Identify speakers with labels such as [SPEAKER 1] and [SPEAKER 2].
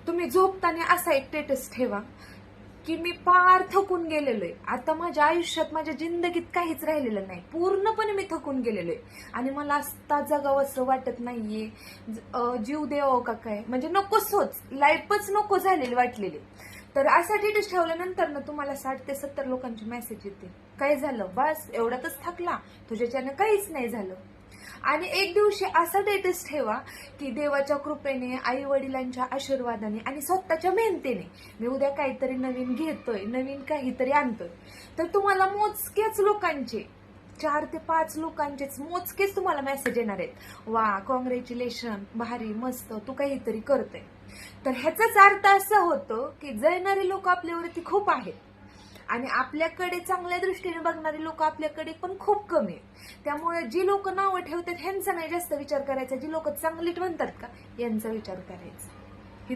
[SPEAKER 1] तुम्ही झोपताना असा एक स्टेटस ठेवा की मी पार थकून गेलेलो आहे, आता माझ्या आयुष्यात माझ्या जिंदगीत काहीच राहिलेलं नाही, पूर्णपणे मी थकून गेलेलो आहे आणि मला आता जगावंसं वाटत नाहीये, जीव द्यावं का काय, म्हणजे नकोच, लाईफच नको झालेली वाटलेली. तर असा स्टेटस ठेवल्यानंतर ना तुम्हाला 60 ते 70 लोकांचे मेसेज येते, काय झालं, बस एवढ्यातच थकला, तुझ्याच्यानं काहीच नाही झालं. आणि एक दिवशी असा स्टेटस ठेवा की देवाच्या कृपेने, आई वडिलांच्या आशीर्वादाने आणि स्वतःच्या मेहनतीने मी उद्या काहीतरी नवीन घेतोय, नवीन काहीतरी आणतोय. तर तुम्हाला मोजकेच लोकांचे, 4 ते 5 लोकांचेच मोजकेच तुम्हाला मेसेज येणार आहेत, वा कॉंग्रॅच्युलेशन, भारी, मस्त, तू काहीतरी करतोय. तर ह्याचाच अर्थ असा होतो की जळणारे लोक आपल्यावरती खूप आहेत आणि आपल्याकडे चांगल्या दृष्टीने बघणारे लोक आपल्याकडे पण खूप कमी आहेत. त्यामुळे जी लोक नावं ठेवतात ह्यांचा नाही जास्त विचार करायचा, जी लोक चांगलीच म्हणतात का यांचा विचार करायचा.